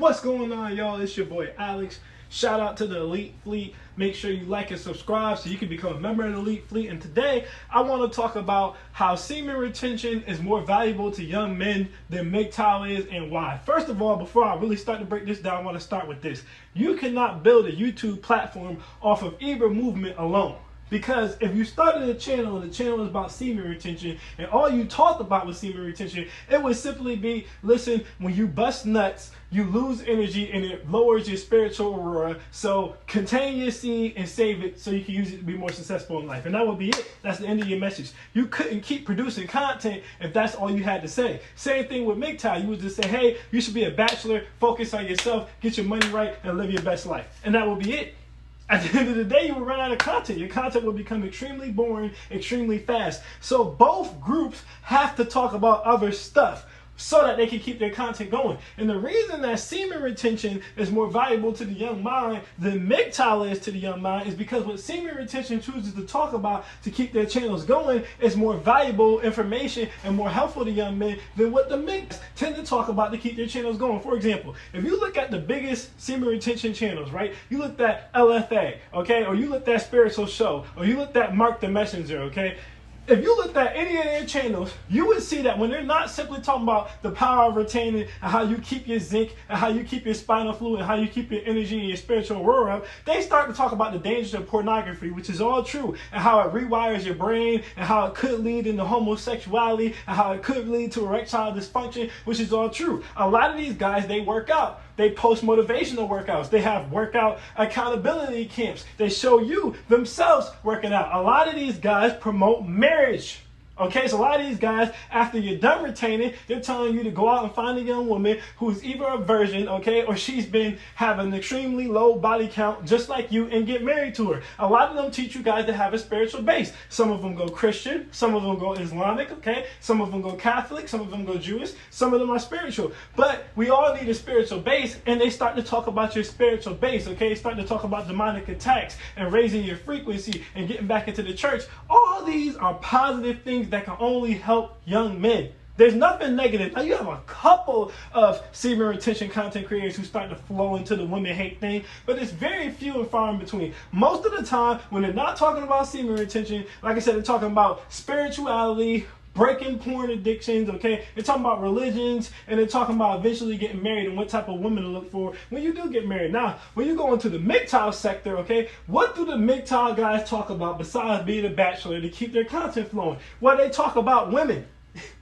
What's going on, y'all? It's your boy Alex. Shout out to the Elite Fleet. Make sure you like and subscribe so you can become a member of the Elite Fleet. And today I want to talk about how semen retention is more valuable to young men than MGTOW is and why. First of all, before I really start to break this down, I want to start with this. You cannot build a YouTube platform off of either movement alone. Because if you started a channel and the channel was about semen retention and all you talked about was semen retention, it would simply be, listen, when you bust nuts, you lose energy and it lowers your spiritual aurora. So contain your seed and save it so you can use it to be more successful in life. And that would be it. That's the end of your message. You couldn't keep producing content if that's all you had to say. Same thing with MGTOW. You would just say, hey, you should be a bachelor, focus on yourself, get your money right, and live your best life. And that would be it. At the end of the day, you will run out of content. Your content will become extremely boring, extremely fast. So both groups have to talk about other stuff so that they can keep their content going. And the reason that semen retention is more valuable to the young mind than MGTOW is to the young mind is because what semen retention chooses to talk about to keep their channels going is more valuable information and more helpful to young men than what the MGTOWs tend to talk about to keep their channels going. For example, if you look at the biggest semen retention channels, right? You looked at LFA, okay? Or you looked at Spiritual Show, or you looked at Mark the Messenger, okay? If you looked at any of their channels, you would see that when they're not simply talking about the power of retaining and how you keep your zinc and how you keep your spinal fluid and how you keep your energy and your spiritual aurora up, they start to talk about the dangers of pornography, which is all true, and how it rewires your brain and how it could lead into homosexuality and how it could lead to erectile dysfunction, which is all true. A lot of these guys, they work out. They post motivational workouts. They have workout accountability camps. They show you themselves working out. A lot of these guys promote marriage. Okay, so a lot of these guys, after you're done retaining, they're telling you to go out and find a young woman who's either a virgin, okay, or she's been having an extremely low body count just like you and get married to her. A lot of them teach you guys to have a spiritual base. Some of them go Christian, some of them go Islamic, okay, some of them go Catholic, some of them go Jewish, some of them are spiritual. But we all need a spiritual base, and they start to talk about your spiritual base, okay, they start to talk about demonic attacks and raising your frequency and getting back into the church. All these are positive things that can only help young men. There's nothing negative. Now you have a couple of semen retention content creators who start to flow into the women hate thing, but it's very few and far in between. Most of the time, when they're not talking about semen retention, like I said, they're talking about spirituality, breaking porn addictions, okay? They're talking about religions, and they're talking about eventually getting married and what type of woman to look for when you do get married. Now, when you go into the MGTOW sector, okay, what do the MGTOW guys talk about besides being a bachelor to keep their content flowing? Well, they talk about women.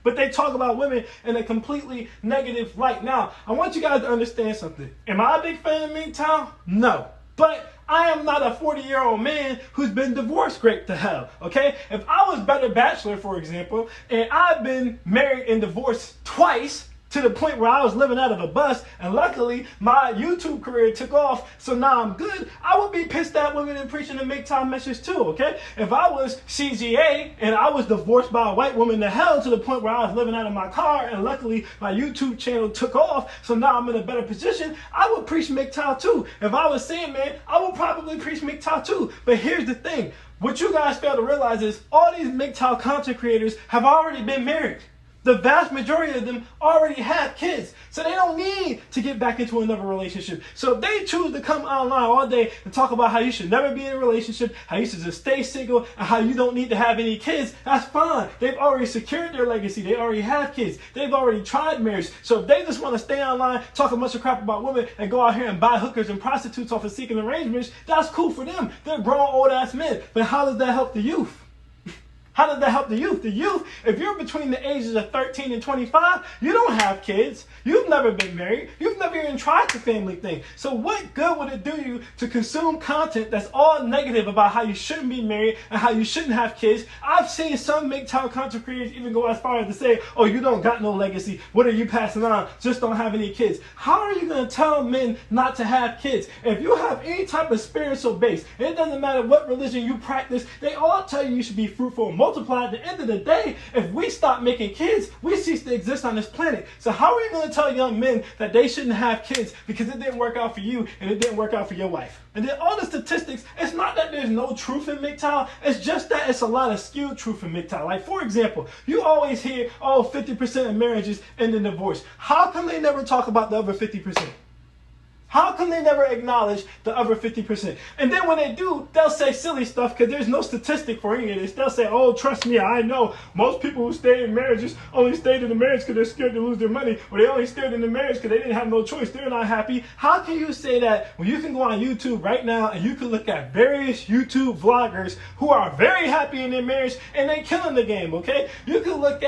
But they talk about women in a completely negative light. Now, I want you guys to understand something. Am I a big fan of MGTOW? No. But I am not a 40-year-old man who's been divorced straight to hell, okay? If I was Better Bachelor, for example, and I've been married and divorced twice to the point where I was living out of a bus, and luckily my YouTube career took off, so now I'm good, I would be pissed at women and preaching the MGTOW message too, okay? If I was CGA and I was divorced by a white woman to hell to the point where I was living out of my car, and luckily my YouTube channel took off, so now I'm in a better position, I would preach MGTOW too. If I was Sandman, I would probably preach MGTOW too. But here's the thing. What you guys fail to realize is all these MGTOW content creators have already been married. The vast majority of them already have kids, so they don't need to get back into another relationship. So if they choose to come online all day and talk about how you should never be in a relationship, how you should just stay single, and how you don't need to have any kids, that's fine. They've already secured their legacy. They already have kids. They've already tried marriage. So if they just want to stay online, talk a bunch of crap about women, and go out here and buy hookers and prostitutes off of seeking arrangements, that's cool for them. They're grown old-ass men. But how does that help the youth? How does that help the youth? The youth, if you're between the ages of 13 and 25, you don't have kids. You've never been married. You've never even tried the family thing. So what good would it do you to consume content that's all negative about how you shouldn't be married and how you shouldn't have kids? I've seen some MGTOW content creators even go as far as to say, oh, you don't got no legacy. What are you passing on? Just don't have any kids. How are you going to tell men not to have kids? If you have any type of spiritual base, and it doesn't matter what religion you practice, they all tell you should be fruitful and multiply. At the end of the day, if we stop making kids, we cease to exist on this planet. So how are you going to tell young men that they shouldn't have kids because it didn't work out for you and it didn't work out for your wife? And then all the statistics, it's not that there's no truth in MGTOW, it's just that it's a lot of skewed truth in MGTOW. Like, for example, you always hear, oh, 50% of marriages end in divorce. How come they never talk about the other 50%? How come they never acknowledge the other 50%? And then when they do, they'll say silly stuff because there's no statistic for any of this. They'll say, oh, trust me, I know most people who stay in marriages only stayed in the marriage because they're scared to lose their money, or they only stayed in the marriage because they didn't have no choice. They're not happy. How can you say that when you can go on YouTube right now and you can look at various YouTube vloggers who are very happy in their marriage and they killing the game, okay? You can look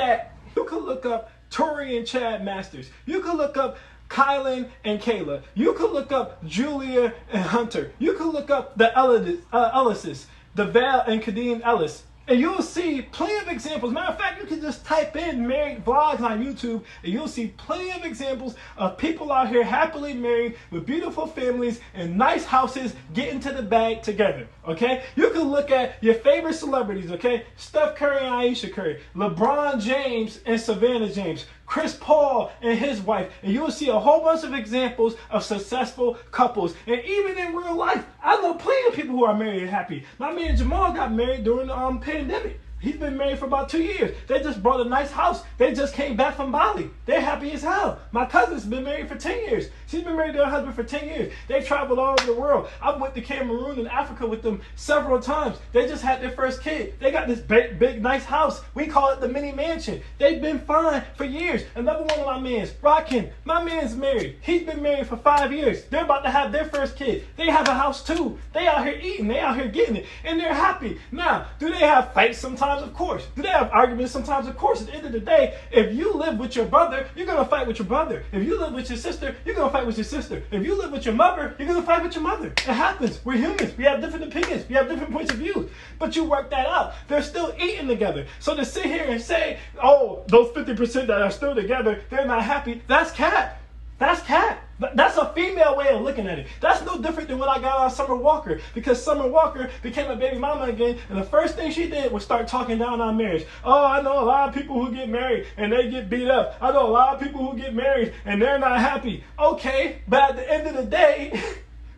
up Tori and Chad Masters. You can look up Kylan and Kayla. You could look up Julia and Hunter. You could look up the Ellises, the Val and Kadeem Ellis. And you'll see plenty of examples. Matter of fact, you can just type in married vlogs on YouTube and you'll see plenty of examples of people out here happily married with beautiful families and nice houses getting to the bag together, okay? You can look at your favorite celebrities, okay? Steph Curry and Aisha Curry, LeBron James and Savannah James, Chris Paul and his wife, and you will see a whole bunch of examples of successful couples. And even in real life, I know plenty of people who are married and happy. My man Jamal got married during the pandemic. He's been married for about 2 years. They just bought a nice house. They just came back from Bali. They're happy as hell. My cousin's been married for 10 years. She's been married to her husband for 10 years. They traveled all over the world. I went to Cameroon and Africa with them several times. They just had their first kid. They got this big, nice house. We call it the mini mansion. They've been fine for years. Another one of my mans, Rakim. My man's married. He's been married for 5 years. They're about to have their first kid. They have a house too. They out here eating. They out here getting it. And they're happy. Now, do they have fights sometimes? Of course. Do they have arguments sometimes? Of course. At the end of the day, if you live with your brother, you're going to fight with your brother. If you live with your sister, you're going to fight with your sister. If you live with your mother, you're going to fight with your mother. It happens. We're humans. We have different opinions. We have different points of view. But you work that out. They're still eating together. So to sit here and say, oh, those 50% that are still together, they're not happy, that's cat. That's cat. That's a female way of looking at it. That's no different than when I got on Summer Walker, because Summer Walker became a baby mama again, and the first thing she did was start talking down on marriage. Oh, I know a lot of people who get married and they get beat up. I know a lot of people who get married and they're not happy. Okay, but at the end of the day,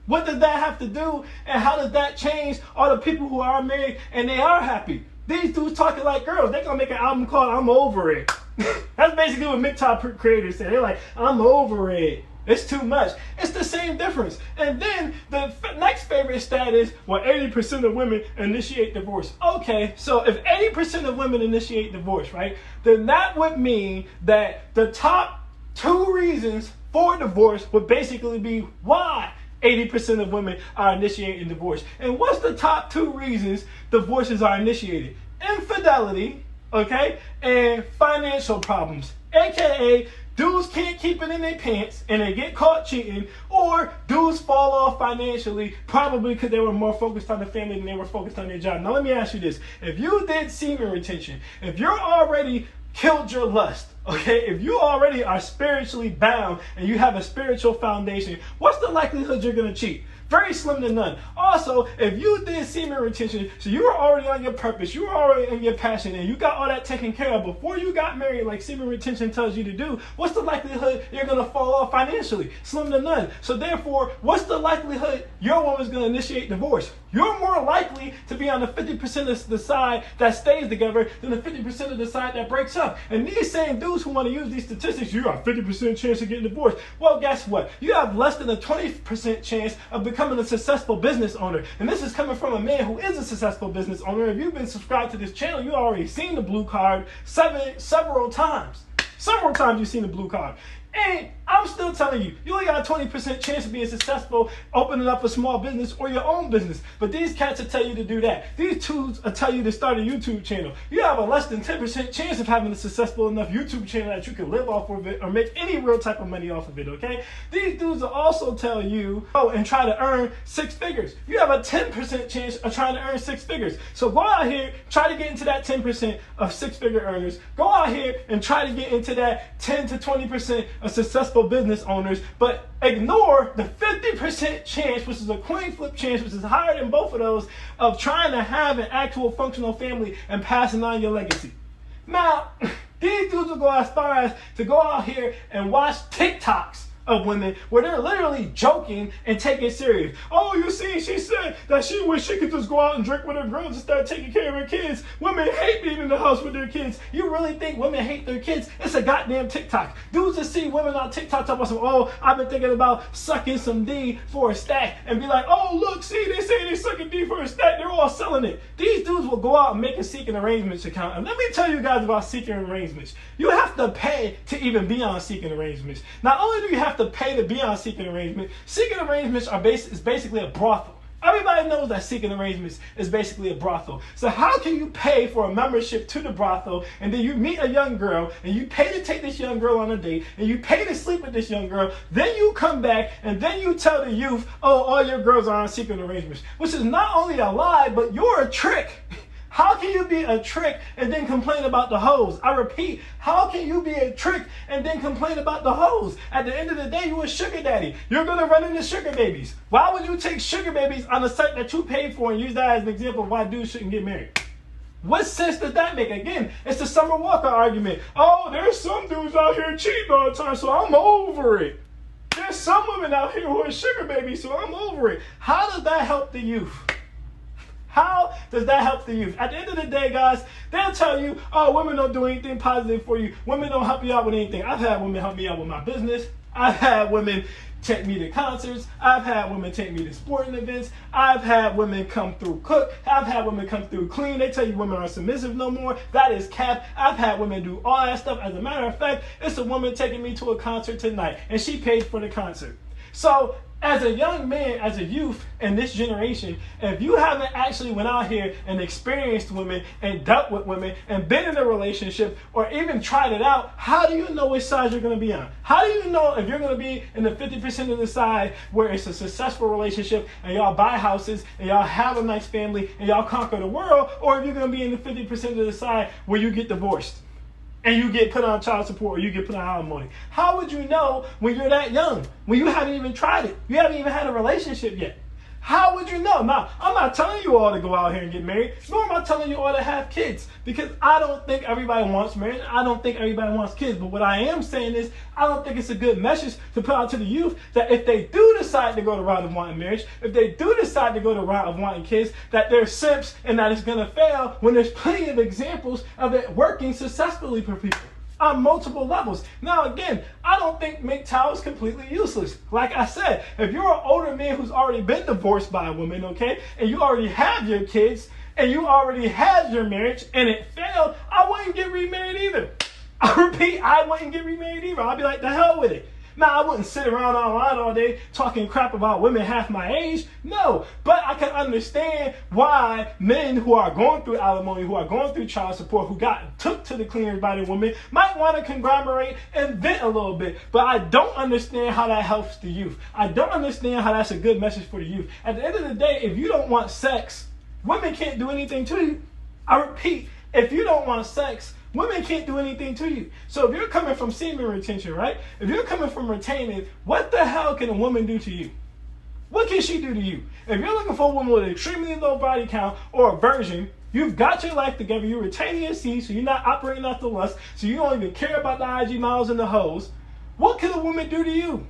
what does that have to do, and how does that change all the people who are married and they are happy? These dudes talking like girls. They're going to make an album called I'm Over It. That's basically what MGTOW creators say. They're like, I'm over it. It's too much. It's the same difference. And then the next favorite stat is, well, 80% of women initiate divorce. Okay, so if 80% of women initiate divorce, right, then that would mean that the top 2 reasons for divorce would basically be why 80% of women are initiating divorce. And what's the top 2 reasons divorces are initiated? Infidelity, okay, and financial problems, aka dudes can't keep it in their pants and they get caught cheating, or dudes fall off financially, probably because they were more focused on the family than they were focused on their job. Now let me ask you this. If you did semen retention, if you're already killed your lust, okay, if you already are spiritually bound and you have a spiritual foundation, what's the likelihood you're going to cheat? Very slim to none. Also, if you did semen retention, so you were already on your purpose, you were already in your passion, and you got all that taken care of before you got married, like semen retention tells you to do, what's the likelihood you're going to fall off financially? Slim to none. So therefore, what's the likelihood your woman's going to initiate divorce? You're more likely to be on the 50% of the side that stays together than the 50% of the side that breaks up. And these same dudes who want to use these statistics, you got a 50% chance of getting divorced. Well, guess what? You have less than a 20% chance of becoming a successful business owner. And this is coming from a man who is a successful business owner. If you've been subscribed to this channel, you already seen the blue card several times. Several times you've seen the blue card. And I'm still telling you, you only got a 20% chance of being successful opening up a small business or your own business. But these cats will tell you to do that. These tools will tell you to start a YouTube channel. You have a less than 10% chance of having a successful enough YouTube channel that you can live off of it or make any real type of money off of it, okay? These dudes will also tell you, oh, and try to earn 6 figures. You have a 10% chance of trying to earn 6 figures. So go out here, try to get into that 10% of 6-figure earners. Go out here and try to get into that 10 to 20% of successful business owners, but ignore the 50% chance, which is a coin flip chance, which is higher than both of those, of trying to have an actual functional family and passing on your legacy. Now, these dudes will go as far as to go out here and watch TikToks of women where they're literally joking and taking it serious. Oh, you see, she said that she wish she could just go out and drink with her girls and start taking care of her kids. Women hate being in the house with their kids. You really think women hate their kids? It's a goddamn TikTok. Dudes just see women on TikTok talk about some, oh, I've been thinking about sucking some D for a stack, and be like, oh, look, see, they say they sucking D for a stack. They're all selling it. These dudes will go out and make a seeking arrangements account. And let me tell you guys about seeking arrangements. You have to pay to even be on seeking arrangements. Not only do you have to pay to be on seeking arrangements is basically a brothel. Everybody knows that seeking arrangements is basically a brothel. So how can you pay for a membership to the brothel, and then you meet a young girl, and you pay to take this young girl on a date, and you pay to sleep with this young girl, then you come back, and then you tell the youth, oh, all your girls are on seeking arrangements, which is not only a lie, but you're a trick. How can you be a trick and then complain about the hoes? I repeat, how can you be a trick and then complain about the hoes? At the end of the day, you're a sugar daddy. You're going to run into sugar babies. Why would you take sugar babies on a site that you paid for and use that as an example of why dudes shouldn't get married? What sense does that make? Again, it's the Summer Walker argument. Oh, there's some dudes out here cheating all the time, so I'm over it. There's some women out here who are sugar babies, so I'm over it. How does that help the youth? How does that help the youth? At the end of the day, guys, they'll tell you, oh, women don't do anything positive for you. Women don't help you out with anything. I've had women help me out with my business. I've had women take me to concerts. I've had women take me to sporting events. I've had women come through cook. I've had women come through clean. They tell you women aren't submissive no more. That is cap. I've had women do all that stuff. As a matter of fact, it's a woman taking me to a concert tonight, and she paid for the concert. So, as a young man, as a youth in this generation, if you haven't actually went out here and experienced women and dealt with women and been in a relationship or even tried it out, how do you know which side you're going to be on? How do you know if you're going to be in the 50% of the side where it's a successful relationship and y'all buy houses and y'all have a nice family and y'all conquer the world, or if you're going to be in the 50% of the side where you get divorced and you get put on child support or you get put on alimony? How would you know when you're that young, when you haven't even tried it? You haven't even had a relationship yet. How would you know? Now, I'm not telling you all to go out here and get married, nor am I telling you all to have kids, because I don't think everybody wants marriage. I don't think everybody wants kids. But what I am saying is, I don't think it's a good message to put out to the youth that if they do decide to go the route of wanting marriage, if they do decide to go the route of wanting kids, that they're simps and that it's going to fail when there's plenty of examples of it working successfully for people on multiple levels. Now, again, I don't think MGTOW is completely useless. Like I said, if you're an older man who's already been divorced by a woman, okay, and you already have your kids, and you already had your marriage, and it failed, I wouldn't get remarried either. I repeat, I wouldn't get remarried either. I'd be like, the hell with it. Now, I wouldn't sit around online all day talking crap about women half my age. No, but I can understand why men who are going through alimony, who are going through child support, who got took to the cleaners by the woman, might want to conglomerate and vent a little bit. But I don't understand how that helps the youth. I don't understand how that's a good message for the youth. At the end of the day, if you don't want sex, women can't do anything to you. I repeat, if you don't want sex, women can't do anything to you. So if you're coming from semen retention, right? If you're coming from retaining, what the hell can a woman do to you? What can she do to you? If you're looking for a woman with an extremely low body count or a virgin, you've got your life together, you're retaining your seed, so you're not operating off the lust, so you don't even care about the IG models and the hoes. What can a woman do to you?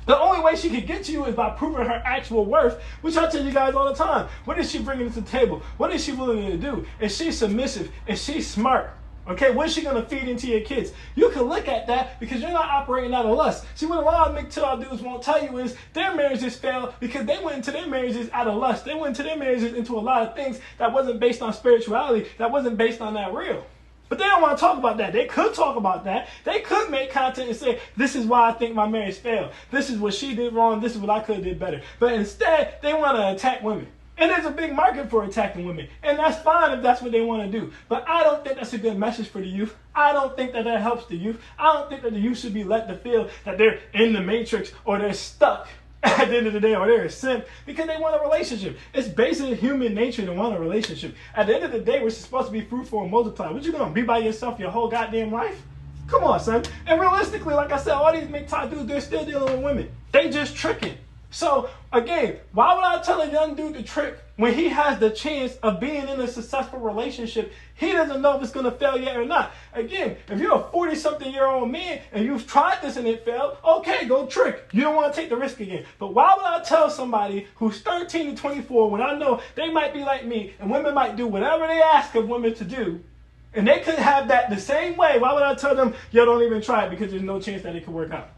The only way she could get to you is by proving her actual worth, which I tell you guys all the time. What is she bringing to the table? What is she willing to do? Is she submissive? Is she smart? Okay, what is she going to feed into your kids? You can look at that because you're not operating out of lust. See, what a lot of MGTOW dudes won't tell you is their marriages failed because they went into their marriages out of lust. They went into their marriages into a lot of things that wasn't based on spirituality, that wasn't based on that real. But they don't want to talk about that. They could talk about that. They could make content and say, this is why I think my marriage failed. This is what she did wrong. This is what I could have did better. But instead, they want to attack women. And there's a big market for attacking women. And that's fine if that's what they want to do. But I don't think that's a good message for the youth. I don't think that that helps the youth. I don't think that the youth should be let to feel that they're in the matrix or they're stuck at the end of the day, or they're a simp because they want a relationship. It's basically human nature to want a relationship. At the end of the day, we're supposed to be fruitful and multiply. What you gonna be by yourself your whole goddamn life? Come on, son. And realistically, like I said, all these MGTOW dudes, they're still dealing with women. They just tricking. So again, why would I tell a young dude to trick when he has the chance of being in a successful relationship? He doesn't know if it's going to fail yet or not. Again, if you're a 40-something-year-old man and you've tried this and it failed, okay, go trick. You don't want to take the risk again. But why would I tell somebody who's 13 to 24 when I know they might be like me and women might do whatever they ask of women to do, and they could have that the same way? Why would I tell them, yo, don't even try it because there's no chance that it could work out?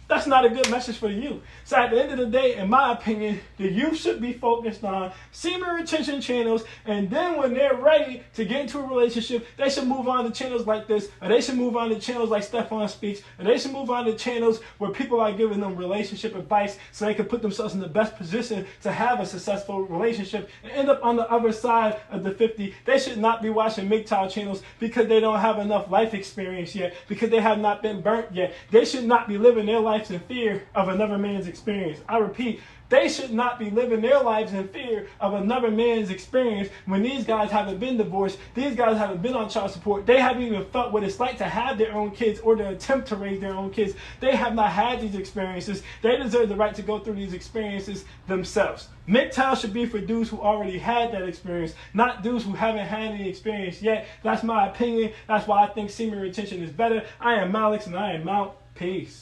That's not a good message for the youth. So at the end of the day, in my opinion, the youth should be focused on semen retention channels, and then when they're ready to get into a relationship, they should move on to channels like this, or they should move on to channels like Stefan Speaks, or they should move on to channels where people are giving them relationship advice so they can put themselves in the best position to have a successful relationship and end up on the other side of the 50. They should not be watching MGTOW channels because they don't have enough life experience yet, because they have not been burnt yet. They should not be living their life in fear of another man's experience. I repeat, they should not be living their lives in fear of another man's experience when these guys haven't been divorced, these guys haven't been on child support, they haven't even felt what it's like to have their own kids or to attempt to raise their own kids. They have not had these experiences. They deserve the right to go through these experiences themselves. MGTOW should be for dudes who already had that experience, not dudes who haven't had any experience yet. That's my opinion. That's why I think semen retention is better. I am Alex and I am out. Peace.